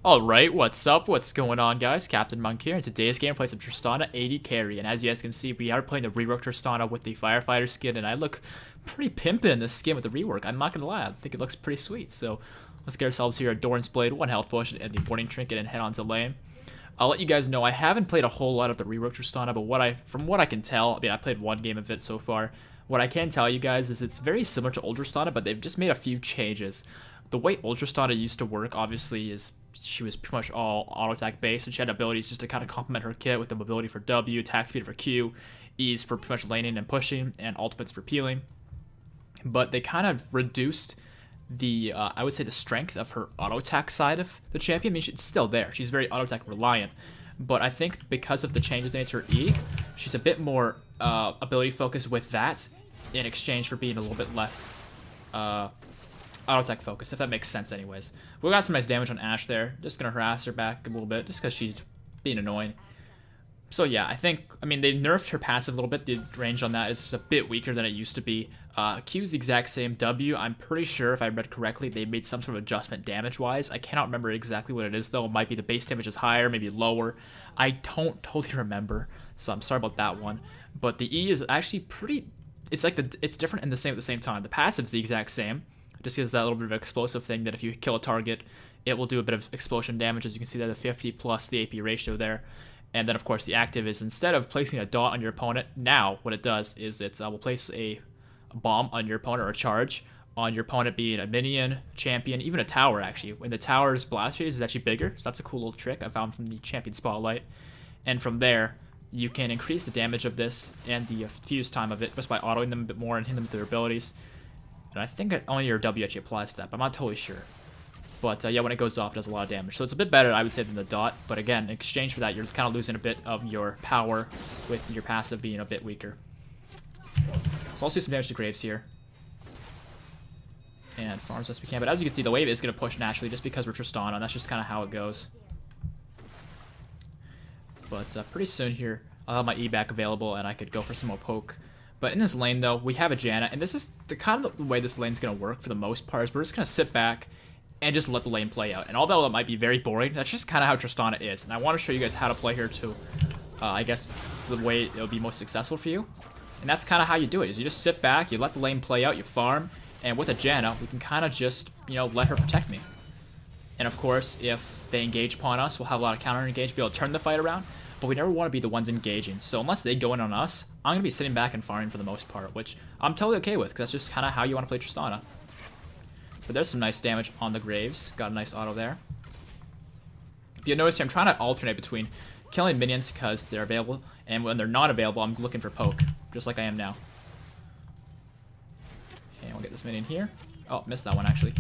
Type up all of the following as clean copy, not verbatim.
Alright, what's up? What's going on, guys? Captain Monk here, and today's game plays some Tristana 80 carry, and as you guys can see, we are playing the reworked Tristana with the Firefighter skin, and I look pretty pimpin' in this skin with the rework. I'm not gonna lie, I think it looks pretty sweet, so let's get ourselves here a Doran's Blade, 1 health potion, and the Morning Trinket, and head on to lane. I'll let you guys know, I haven't played a whole lot of the reworked Tristana, but from what I can tell, I mean, I played one game of it so far. What I can tell you guys is it's very similar to old Tristana, but they've just made a few changes. The way Ultra Tristana used to work, obviously, is she was pretty much all auto attack based, and she had abilities just to kind of complement her kit with the mobility for W, attack speed for Q, E's for pretty much laning and pushing, and ultimates for peeling. But they kind of reduced the, I would say, the strength of her auto attack side of the champion. I mean, it's still there. She's very auto attack reliant. But I think because of the changes they made to her E, she's a bit more ability focused with that in exchange for being a little bit less auto attack focus, if that makes sense anyways. We got some nice damage on Ashe there. Just gonna harass her back a little bit just because she's being annoying. So yeah, I mean, they nerfed her passive a little bit. The range on that is just a bit weaker than it used to be. Q's the exact same. W, I'm pretty sure if I read correctly, they made some sort of adjustment damage-wise. I cannot remember exactly what it is though. It might be the base damage is higher, maybe lower. I don't totally remember, so I'm sorry about that one. But the E is actually pretty, it's like it's different and the same at the same time. The passive's the exact same. Just gives that little bit of explosive thing that if you kill a target, it will do a bit of explosion damage. As you can see there, the 50 plus the AP ratio there. And then, of course, the active is instead of placing a dot on your opponent, now what it does is it will place a bomb on your opponent, or a charge on your opponent, being a minion, champion, even a tower, actually. When the tower's blast radius is actually bigger, so that's a cool little trick I found from the champion spotlight. And from there, you can increase the damage of this and the fuse time of it just by autoing them a bit more and hitting them with their abilities. And I think only your W actually applies to that, but I'm not totally sure. But yeah, when it goes off, it does a lot of damage. So it's a bit better, I would say, than the dot. But again, in exchange for that, you're kind of losing a bit of your power with your passive being a bit weaker. So I'll see some damage to Graves here. And farm as best we can. But as you can see, the wave is going to push naturally just because we're Tristana, and that's just kind of how it goes. But pretty soon here, I'll have my E back available, and I could go for some more poke. But in this lane, though, we have a Janna, and this is the kind of the way this lane's going to work for the most part, is we're just going to sit back and just let the lane play out. And although it might be very boring, that's just kind of how Tristana is. And I want to show you guys how to play here too. I guess it's the way it'll be most successful for you. And that's kind of how you do it, is you just sit back, you let the lane play out, you farm, and with a Janna, we can kind of just, you know, let her protect me. And of course, if they engage upon us, we'll have a lot of counter engage, be able to turn the fight around. But we never want to be the ones engaging. So unless they go in on us, I'm going to be sitting back and farming for the most part, which I'm totally okay with, because that's just kind of how you want to play Tristana. But there's some nice damage on the Graves. Got a nice auto there. If you notice here, I'm trying to alternate between killing minions because they're available, and when they're not available, I'm looking for poke, just like I am now. And we'll get this minion here. Oh, missed that one, actually.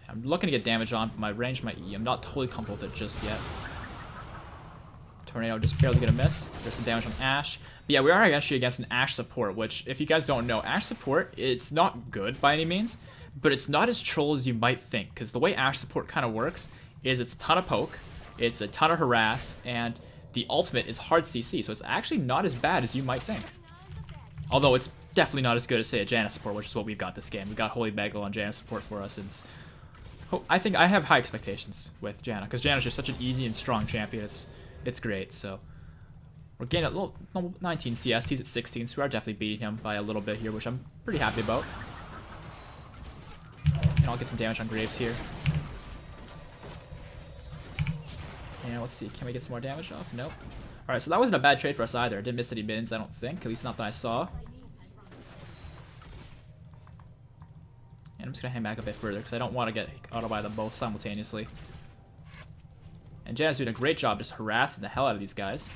I'm looking to get damage on, but my range, my E, I'm not totally comfortable with it just yet. Tornado just barely gonna miss. There's some damage on Ashe. But yeah, we are actually against an Ashe support, which, if you guys don't know, Ashe support, it's not good by any means, but it's not as troll as you might think, because the way Ashe support kind of works is it's a ton of poke, it's a ton of harass, and the ultimate is hard CC, so it's actually not as bad as you might think. Although it's definitely not as good as, say, a Janna support, which is what we've got this game. We got Holy Bagel on Janna support for us, and I think I have high expectations with Janna, because Janna's just such an easy and strong champion. It's great. So we're getting a little 19 CS. He's at 16, so we are definitely beating him by a little bit here, which I'm pretty happy about. And I'll get some damage on Graves here. And let's see, can we get some more damage off? Nope. Alright, so that wasn't a bad trade for us either. Didn't miss any minions, I don't think. At least not that I saw. And I'm just going to hang back a bit further because I don't want to get auto by them both simultaneously. And Janna's doing a great job just harassing the hell out of these guys.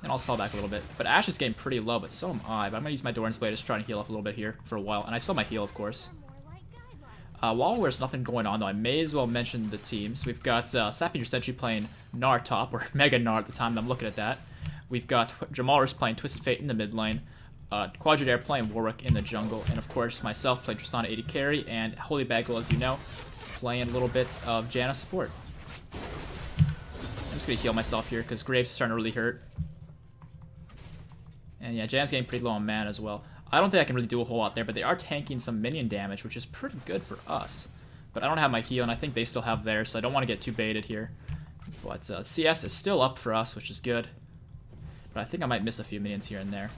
And I'll just fall back a little bit. But Ashe is getting pretty low, but so am I. But I'm going to use my Doran's Blade just trying to heal up a little bit here for a while. And I still have my heal, of course. While there's nothing going on, though, I may as well mention the teams. We've got Sapphire Sentry playing Gnar top, or Mega Gnar at the time I'm looking at that. We've got Jamalris playing Twisted Fate in the mid lane. Quadradair playing Warwick in the jungle, and of course myself playing Tristana 80 carry, and Holy Bagel, as you know, playing a little bit of Janna support. I'm just gonna heal myself here because Graves is starting to really hurt. And yeah, Jan's getting pretty low on mana as well. I don't think I can really do a whole lot there, but they are tanking some minion damage, which is pretty good for us. But I don't have my heal, and I think they still have theirs, so I don't want to get too baited here. But CS is still up for us, which is good. But I think I might miss a few minions here and there.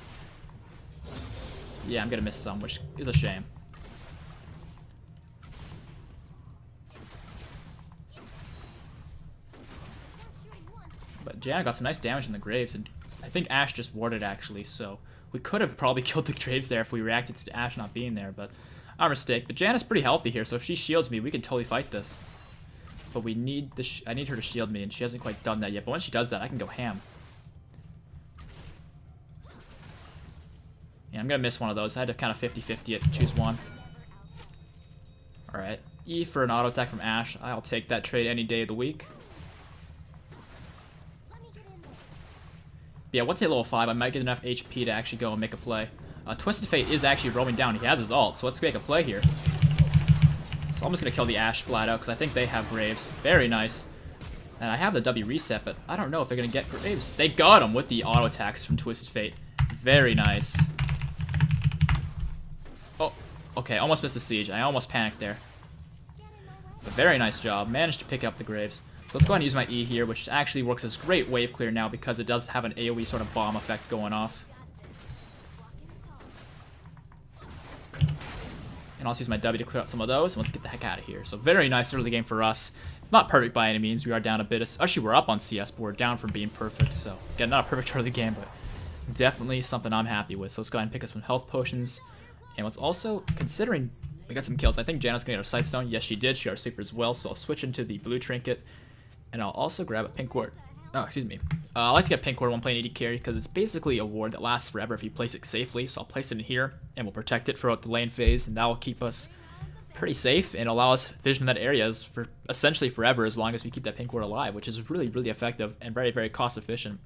Yeah, I'm going to miss some, which is a shame. But Janna got some nice damage in the Graves, and I think Ashe just warded, actually, so we could have probably killed the Graves there if we reacted to Ashe not being there, but our mistake. But Janna's pretty healthy here, so if she shields me, we can totally fight this. But we need I need her to shield me, and she hasn't quite done that yet, but when she does that, I can go ham. Yeah, I'm going to miss one of those. I had to kind of 50-50 it, choose one. Alright, E for an auto attack from Ashe. I'll take that trade any day of the week. Yeah, once I hit level 5, I might get enough HP to actually go and make a play. Twisted Fate is actually roaming down. He has his ult, so let's make a play here. So I'm just going to kill the Ashe flat out, because I think they have Graves. Very nice. And I have the W reset, but I don't know if they're going to get Graves. They got him with the auto attacks from Twisted Fate. Very nice. Oh, okay, almost missed the siege. I almost panicked there. But very nice job. Managed to pick up the Graves. So let's go ahead and use my E here, which actually works as great wave clear now because it does have an AoE sort of bomb effect going off. And I'll also use my W to clear out some of those, and let's get the heck out of here. So very nice early game for us. Not perfect by any means. We are down a bit. Actually, we're up on CS, but we're down from being perfect. So, again, not a perfect early game, but definitely something I'm happy with. So let's go ahead and pick up some health potions. And what's also, considering we got some kills, I think Janna's going to get our Sightstone. Yes, she did. She got our Sleeper as well. So I'll switch into the blue trinket. And I'll also grab a pink ward. Oh, excuse me. I like to get pink ward when playing AD carry because it's basically a ward that lasts forever if you place it safely. So I'll place it in here and we'll protect it throughout the lane phase, and that will keep us pretty safe and allow us vision that area for essentially forever as long as we keep that pink ward alive, which is really, really effective and very, very cost efficient.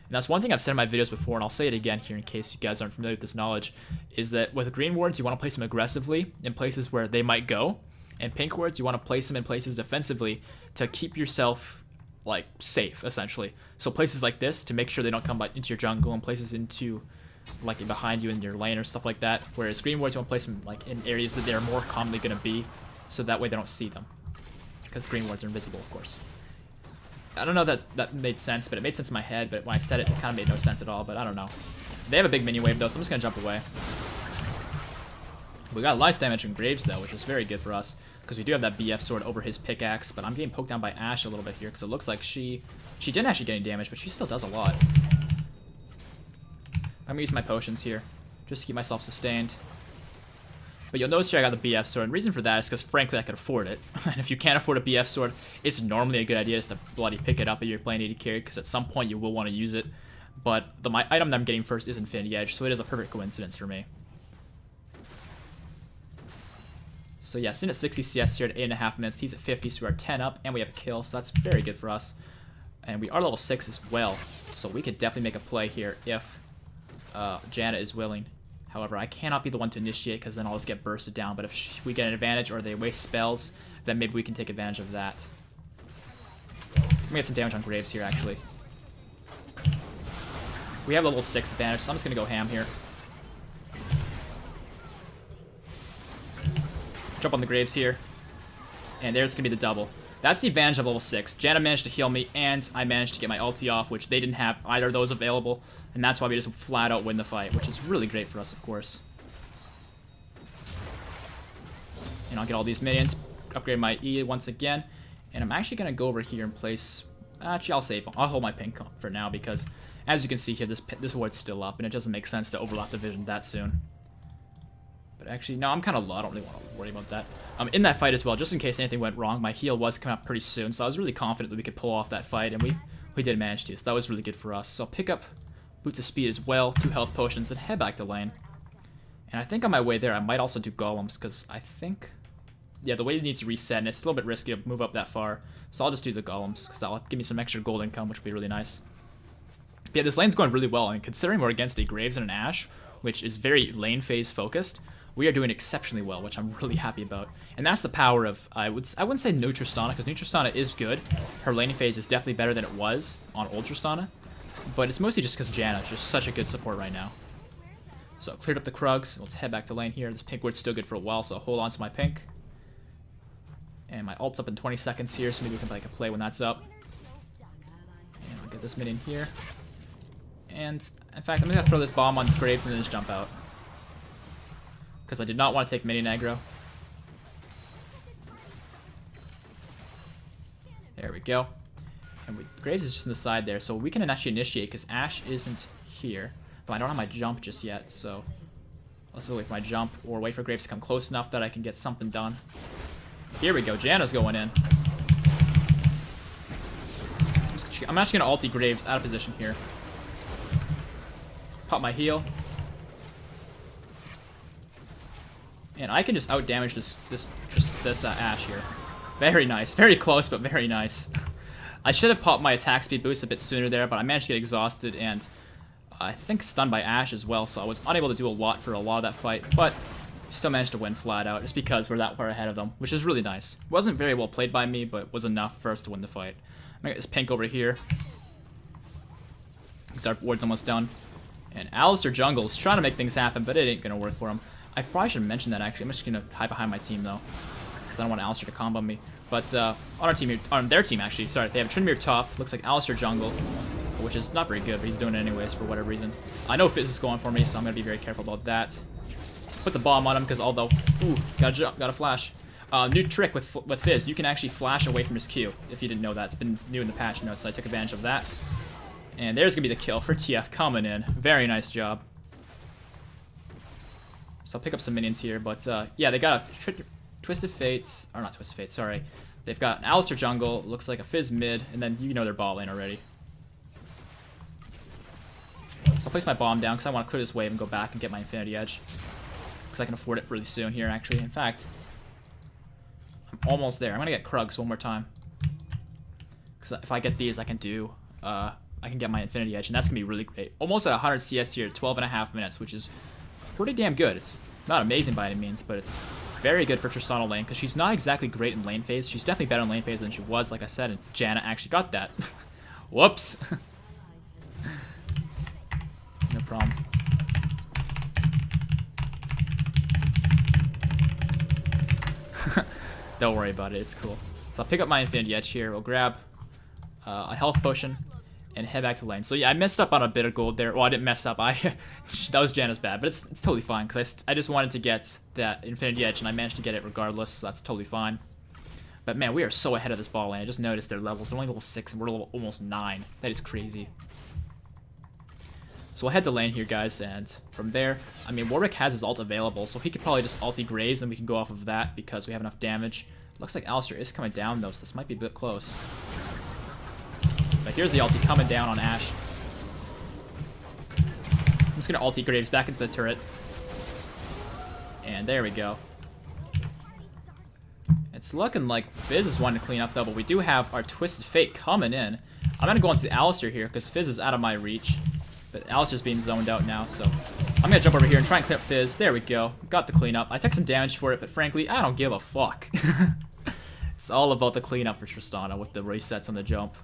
And that's one thing I've said in my videos before, and I'll say it again here in case you guys aren't familiar with this knowledge, is that with green wards, you want to place them aggressively in places where they might go, and pink wards, you want to place them in places defensively to keep yourself like safe, essentially. So places like this to make sure they don't come into your jungle, and places into like behind you in your lane or stuff like that. Whereas green wards, you want to place them like in areas that they're more commonly going to be, so that way they don't see them, because green wards are invisible, of course. I don't know if that made sense, but it made sense in my head, but when I said it, it kind of made no sense at all, but I don't know. They have a big minion wave though, so I'm just going to jump away. We got nice damage in Graves though, which is very good for us, because we do have that BF sword over his pickaxe, but I'm getting poked down by Ashe a little bit here, because it looks like she didn't actually get any damage, but she still does a lot. I'm going to use my potions here, just to keep myself sustained. But you'll notice here I got the BF sword, and the reason for that is because frankly I could afford it. And if you can't afford a BF sword, it's normally a good idea just to bloody pick it up if you're playing AD carry, because at some point you will want to use it. But my item that I'm getting first is Infinity Edge, so it is a perfect coincidence for me. So yeah, Sin at 60 CS here at 8.5 minutes. He's at 50, so we are 10 up, and we have a kill, so that's very good for us. And we are level 6 as well, so we could definitely make a play here if Janna is willing. However, I cannot be the one to initiate, because then I'll just get bursted down. But if we get an advantage or they waste spells, then maybe we can take advantage of that. I'm gonna get some damage on Graves here, actually. We have level 6 advantage, so I'm just gonna go ham here. Jump on the Graves here, and there's gonna be the double. That's the advantage of level 6. Janna managed to heal me, and I managed to get my ulti off, which they didn't have either of those available, and that's why we just flat out win the fight, which is really great for us, of course. And I'll get all these minions, upgrade my E once again, and I'm actually gonna go over here and place. Actually, I'll save. I'll hold my pink for now because, as you can see here, this ward's still up, and it doesn't make sense to overlap the vision that soon. But actually, no, I'm kind of low. I don't really want to worry about that. In that fight as well, just in case anything went wrong, my heal was coming up pretty soon, so I was really confident that we could pull off that fight, and we did manage to, so that was really good for us. So I'll pick up Boots of Speed as well, 2 health potions, and head back to lane. And I think on my way there, I might also do golems, because I think, yeah, the wave needs to reset, and it's a little bit risky to move up that far, so I'll just do the golems, because that'll give me some extra gold income, which will be really nice. But yeah, this lane's going really well, and considering we're against a Graves and an Ashe, which is very lane phase focused, we are doing exceptionally well, which I'm really happy about. And that's the power of, I wouldn't say new Tristana, because new Tristana is good. Her laning phase is definitely better than it was on old Tristana. But it's mostly just because Janna is just such a good support right now. So I cleared up the Krugs. Let's head back to lane here. This pink ward's still good for a while, so I'll hold on to my pink. And my ult's up in 20 seconds here, so maybe we can make a play when that's up. And I'll get this minion here. And in fact, I'm gonna throw this bomb on Graves and then just jump out. Because I did not want to take minion aggro. There we go. And Graves is just on the side there, so we can actually initiate because Ashe isn't here. But I don't have my jump just yet, so let's wait for my jump or wait for Graves to come close enough that I can get something done. Here we go. Janna's going in. I'm actually going to ulti Graves out of position here. Pop my heal. And I can just out-damage this Ashe here. Very nice. Very close, but very nice. I should have popped my attack speed boost a bit sooner there, but I managed to get exhausted and I think stunned by Ashe as well, so I was unable to do a lot for a lot of that fight, but still managed to win flat out just because we're that far ahead of them, which is really nice. Wasn't very well played by me, but was enough for us to win the fight. I'm gonna get this pink over here because our ward's almost done. And Alistar jungle's trying to make things happen, but it ain't gonna work for him. I probably should mention that actually. I'm just gonna hide behind my team though, because I don't want Alistar to combo me. But on our team, on their team actually, sorry, they have Tryndamere top. Looks like Alistar jungle, which is not very good, but he's doing it anyways for whatever reason. I know Fizz is going for me, so I'm gonna be very careful about that. Put the bomb on him because although, ooh, gotta jump, gotta flash. New trick with Fizz, you can actually flash away from his Q. If you didn't know that, it's been new in the patch notes, so I took advantage of that. And there's gonna be the kill for TF coming in. Very nice job. So I'll pick up some minions here, but yeah, they got a Twisted Fates, or not Twisted Fates, sorry. They've got an Alistar jungle, looks like a Fizz mid, and then you know they're bot lane already. So I'll place my bomb down because I want to clear this wave and go back and get my Infinity Edge. Because I can afford it really soon here, actually. In fact, I'm almost there. I'm going to get Krugs one more time. Because if I get these, I can do, I can get my Infinity Edge, and that's going to be really great. Almost at 100 CS here, 12.5 minutes, which is pretty damn good. It's not amazing by any means, but it's very good for Tristana lane, because she's not exactly great in lane phase. She's definitely better in lane phase than she was, like I said, and Janna actually got that. Whoops. No problem. Don't worry about it, it's cool. So I'll pick up my Infinity Edge here. We'll grab a health potion and head back to lane. So yeah, I messed up on a bit of gold there. Well, I didn't mess up. That was Janna's bad, but it's totally fine because I just wanted to get that Infinity Edge and I managed to get it regardless. So that's totally fine. But man, we are so ahead of this ball lane. I just noticed their levels. They're only level 6 and we're level almost 9. That is crazy. So we'll head to lane here, guys, and from there, I mean, Warwick has his ult available, so he could probably just ulti Graves, and we can go off of that because we have enough damage. Looks like Alistar is coming down, though, so this might be a bit close. But here's the ulti coming down on Ashe. I'm just going to ulti Graves back into the turret. And there we go. It's looking like Fizz is wanting to clean up, though, but we do have our Twisted Fate coming in. I'm going to go into the Alistar here because Fizz is out of my reach. But Alistar's being zoned out now, so I'm going to jump over here and try and clean up Fizz. There we go. Got the cleanup. I took some damage for it, but frankly, I don't give a fuck. It's all about the cleanup for Tristana with the resets on the jump.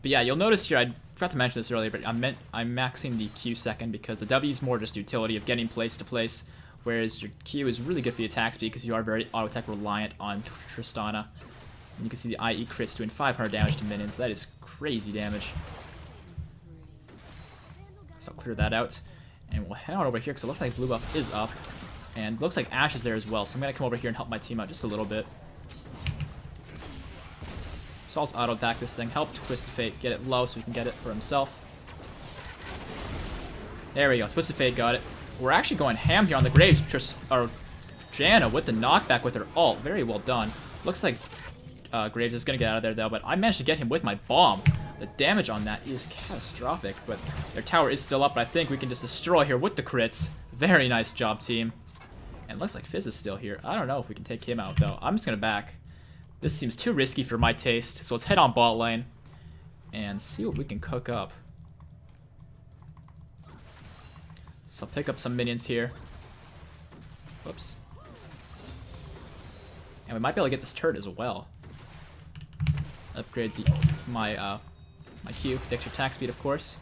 But yeah, you'll notice here, I forgot to mention this earlier, but I'm maxing the Q second because the W is more just utility of getting place to place, whereas your Q is really good for the attack speed because you are very auto-attack reliant on Tristana. And you can see the IE crits doing 500 damage to minions. That is crazy damage. So I'll clear that out, and we'll head on over here because it looks like blue buff is up, and looks like Ashe is there as well, so I'm going to come over here and help my team out just a little bit. So I'll just auto-attack this thing, help Twisted Fate get it low so he can get it for himself. There we go, Twisted Fate got it. We're actually going ham here on the Graves, or Janna with the knockback with her ult. Very well done. Looks like Graves is going to get out of there though, but I managed to get him with my bomb. The damage on that is catastrophic, but their tower is still up, but I think we can just destroy here with the crits. Very nice job, team. And looks like Fizz is still here. I don't know if we can take him out, though. I'm just going to back. This seems too risky for my taste, so let's head on bot lane and see what we can cook up. So I'll pick up some minions here. Whoops. And we might be able to get this turret as well. Upgrade my Q, the extra attack speed, of course.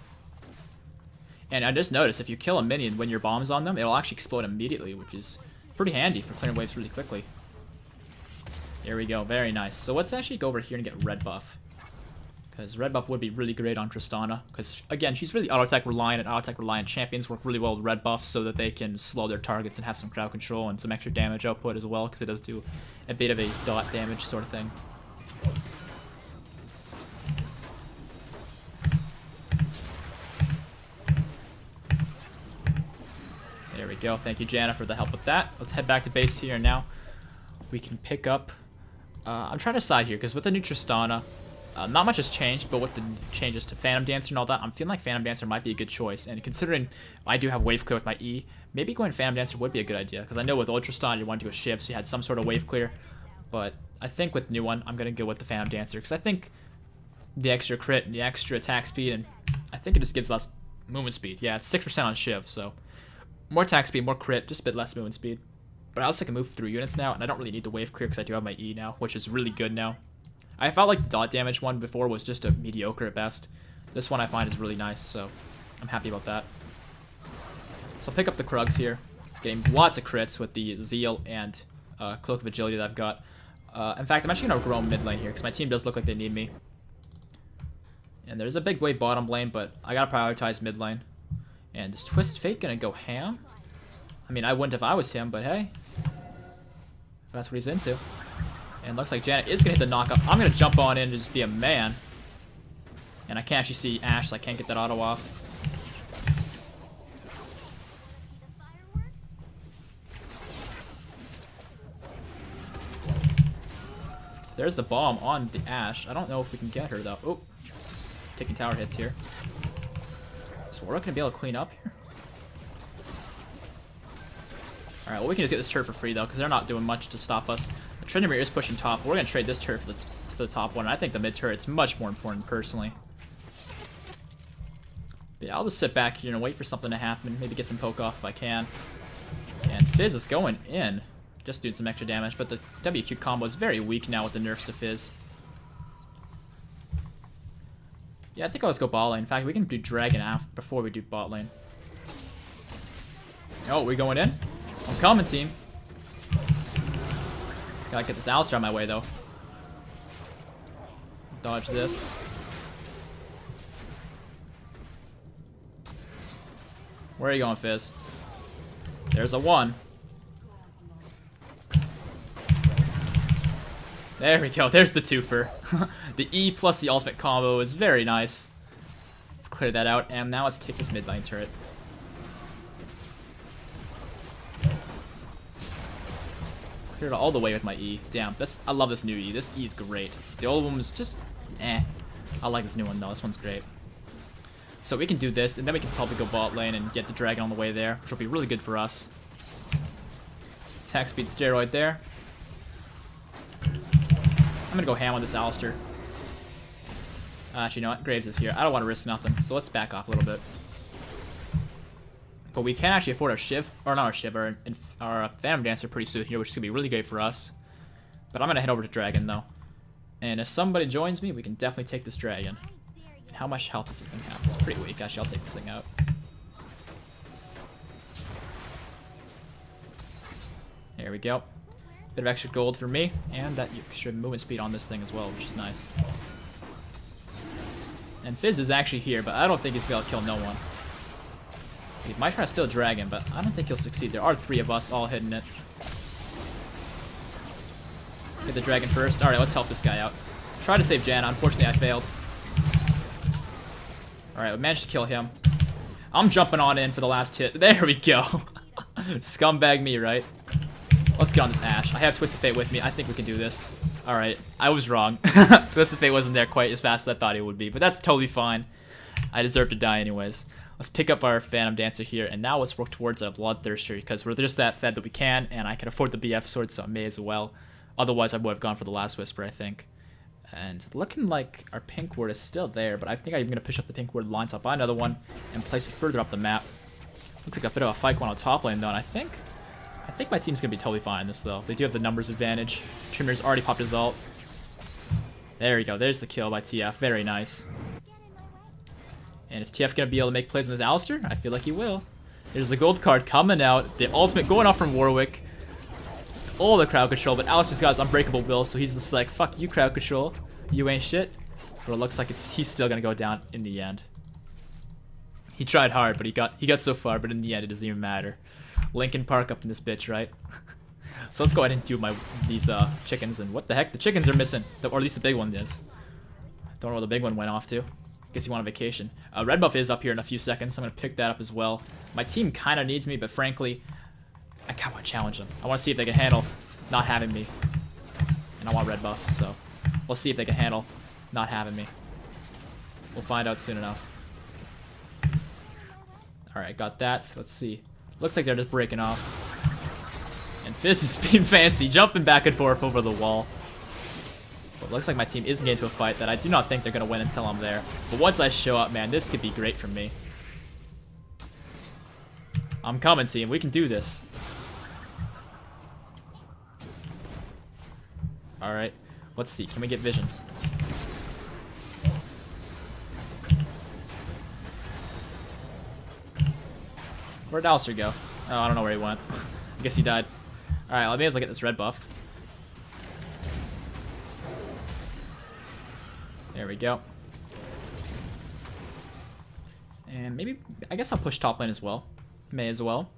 And I just noticed if you kill a minion when your bomb's on them, it'll actually explode immediately, which is pretty handy for clearing waves really quickly. There we go, very nice. So let's actually go over here and get red buff. Because red buff would be really great on Tristana. Because, again, she's really auto-attack reliant, and auto-attack reliant champions work really well with red buff so that they can slow their targets and have some crowd control and some extra damage output as well, because it does do a bit of a dot damage sort of thing. There we go. Thank you, Janna, for the help with that. Let's head back to base here now. We can pick up... I'm trying to decide here, because with the new Tristana, not much has changed, but with the changes to Phantom Dancer and all that, I'm feeling like Phantom Dancer might be a good choice. And considering I do have wave clear with my E, maybe going Phantom Dancer would be a good idea. Because I know with old Tristana, you wanted to go Shiv, so you had some sort of wave clear. But I think with the new one, I'm going to go with the Phantom Dancer. Because I think the extra crit and the extra attack speed, and I think it just gives less movement speed. Yeah, it's 6% on Shiv, so more attack speed, more crit, just a bit less movement speed. But I also can move through units now, and I don't really need the wave clear because I do have my E now, which is really good now. I felt like the dot damage one before was just a mediocre at best. This one I find is really nice, so I'm happy about that. So I'll pick up the Krugs here, getting lots of crits with the Zeal and Cloak of Agility that I've got. In fact, I'm actually going to roam mid lane here, because my team does look like they need me. And there's a big wave bottom lane, but I got to prioritize mid lane. And is Twisted Fate going to go ham? I mean, I wouldn't if I was him, but hey. That's what he's into. And looks like Janet is going to hit the knockup. I'm going to jump on in and just be a man. And I can't actually see Ashe, so I can't get that auto off. There's the bomb on the Ashe. I don't know if we can get her, though. Oh, taking tower hits here. So we're not going to be able to clean up here. Alright, well, we can just get this turret for free, though, because they're not doing much to stop us. The Tryndamere is pushing top. We're going to trade this turret for the top one. And I think the mid turret's much more important, personally. But yeah, I'll just sit back here and wait for something to happen. Maybe get some poke off if I can. And Fizz is going in. Just doing some extra damage. But the WQ combo is very weak now with the nerfs to Fizz. Yeah, I think I'll just go bot lane. In fact, we can do Dragon before we do bot lane. Oh, we going in? I'm coming, team. Gotta get this Alistar on my way, though. Dodge this. Where are you going, Fizz? There's a 1. There we go. There's the twofer. The E plus the ultimate combo is very nice. Let's clear that out, and now let's take this mid lane turret. Cleared all the way with my E. Damn, I love this new E. This E is great. The old one was just eh. I like this new one though. This one's great. So we can do this, and then we can probably go bot lane and get the dragon on the way there, which will be really good for us. Attack speed steroid there. I'm gonna go ham on this Alistar. Actually, you know what? Graves is here. I don't want to risk nothing, so let's back off a little bit. But we can actually afford our Shiv, or not our Shiv, our Phantom Dancer pretty soon here, which is gonna be really great for us. But I'm gonna head over to Dragon though. And if somebody joins me, we can definitely take this Dragon. How much health does this thing have? It's pretty weak. Actually, I'll take this thing out. There we go. Bit of extra gold for me, and that extra movement speed on this thing as well, which is nice. And Fizz is actually here, but I don't think he's gonna be able to kill no one. He might try to steal Dragon, but I don't think he'll succeed. There are 3 of us all hitting it. Hit the Dragon first. Alright, let's help this guy out. Try to save Janna. Unfortunately, I failed. Alright, we managed to kill him. I'm jumping on in for the last hit. There we go. Scumbag me, right? Let's get on this Ashe. I have Twisted Fate with me. I think we can do this. Alright, I was wrong. Twisted Fate wasn't there quite as fast as I thought it would be, but that's totally fine. I deserve to die anyways. Let's pick up our Phantom Dancer here, and now let's work towards a Bloodthirster, because we're just that fed that we can, and I can afford the BF sword, so I may as well. Otherwise, I would have gone for the Last Whisper, I think. And looking like our pink ward is still there, but I think I'm going to push up the pink ward line, so I'll buy another one and place it further up the map. Looks like a bit of a fight going on top lane, though, and I think my team's going to be totally fine in this, though. They do have the numbers advantage. Trimmer's already popped his ult. There we go. There's the kill by TF. Very nice. And is TF going to be able to make plays on this Alistair? I feel like he will. There's the gold card coming out. The ultimate going off from Warwick. All the crowd control, but Alistair's got his unbreakable will, so he's just like, fuck you, crowd control. You ain't shit. But it looks like he's still going to go down in the end. He tried hard, but he got so far, but in the end, it doesn't even matter. Lincoln Park up in this bitch, right? So let's go ahead and do these chickens. And what the heck? The chickens are missing. Or at least the big one is. Don't know where the big one went off to. Guess he went on vacation. Red buff is up here in a few seconds, so I'm going to pick that up as well. My team kind of needs me, but frankly, I kind of want to challenge them. I want to see if they can handle not having me. And I want red buff, so we'll see if they can handle not having me. We'll find out soon enough. Alright, got that. Let's see. Looks like they're just breaking off. And Fizz is being fancy, jumping back and forth over the wall. But looks like my team is getting into a fight that I do not think they're going to win until I'm there. But once I show up, man, this could be great for me. I'm coming, team. We can do this. Alright. Let's see. Can we get vision? Where'd Alistair go? Oh, I don't know where he went. I guess he died. Alright, let me as well get this red buff. There we go. And maybe, I guess I'll push top lane as well. May as well.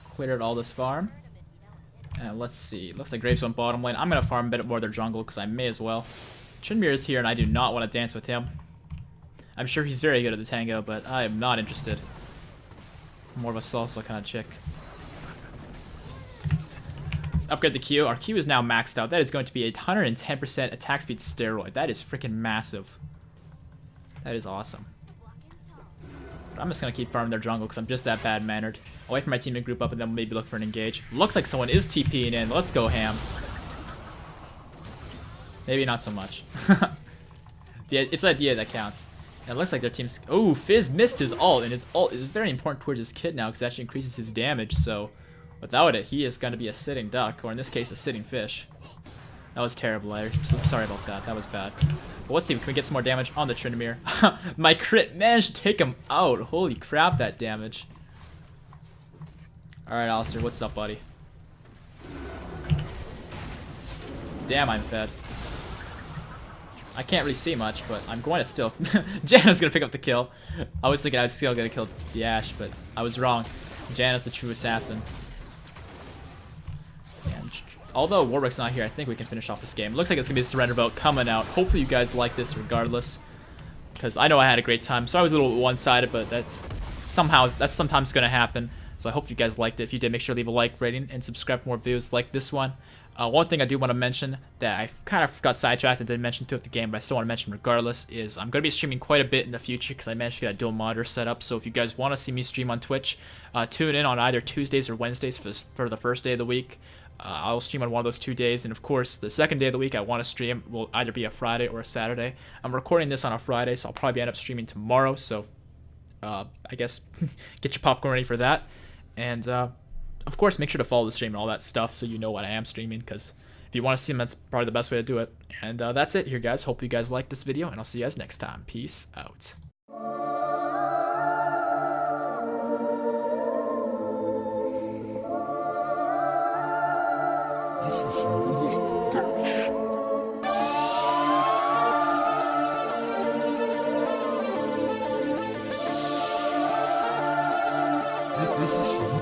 Cleared all this farm. And let's see. Looks like Graves went bottom lane. I'm going to farm a bit more their jungle because I may as well. Trinmere is here and I do not want to dance with him. I'm sure he's very good at the tango, but I am not interested. More of a salsa kind of chick. Let's upgrade the Q. Our Q is now maxed out. That is going to be a 110% attack speed steroid. That is freaking massive. That is awesome. But I'm just going to keep farming their jungle because I'm just that bad-mannered. I'll wait for my team to group up and then we'll maybe look for an engage. Looks like someone is TPing in. Let's go ham. Maybe not so much. It's the idea that counts. And it looks like their team's... Oh, Fizz missed his ult, and his ult is very important towards his kit now because it actually increases his damage, so without it, he is going to be a sitting duck, or in this case, a sitting fish. That was terrible. I'm sorry about that. That was bad. But let's see. Can we get some more damage on the Tryndamere? My crit managed to take him out. Holy crap, that damage. Alright, Alistair. What's up, buddy? Damn, I'm fed. I can't really see much, but I'm going to still... Janna's going to pick up the kill. I was thinking I was still going to kill the Ashe, but I was wrong. Janna's the true assassin. And although Warwick's not here, I think we can finish off this game. Looks like it's going to be a surrender vote coming out. Hopefully you guys like this regardless. Because I know I had a great time. So I was a little one-sided, but that's sometimes going to happen. So I hope you guys liked it. If you did, make sure to leave a like, rating, and subscribe for more videos like this one. One thing I do want to mention that I kind of got sidetracked and didn't mention throughout the game, but I still want to mention regardless, is I'm going to be streaming quite a bit in the future because I managed to get a dual monitor set up. So if you guys want to see me stream on Twitch, tune in on either Tuesdays or Wednesdays for the first day of the week. I'll stream on one of those 2 days, and of course, the second day of the week I want to stream will either be a Friday or a Saturday. I'm recording this on a Friday, so I'll probably end up streaming tomorrow, so I guess get your popcorn ready for that. And of course, make sure to follow the stream and all that stuff so you know what I am streaming, because if you want to see them, that's probably the best way to do it. And that's it here, guys. Hope you guys like this video, and I'll see you guys next time. Peace out. This is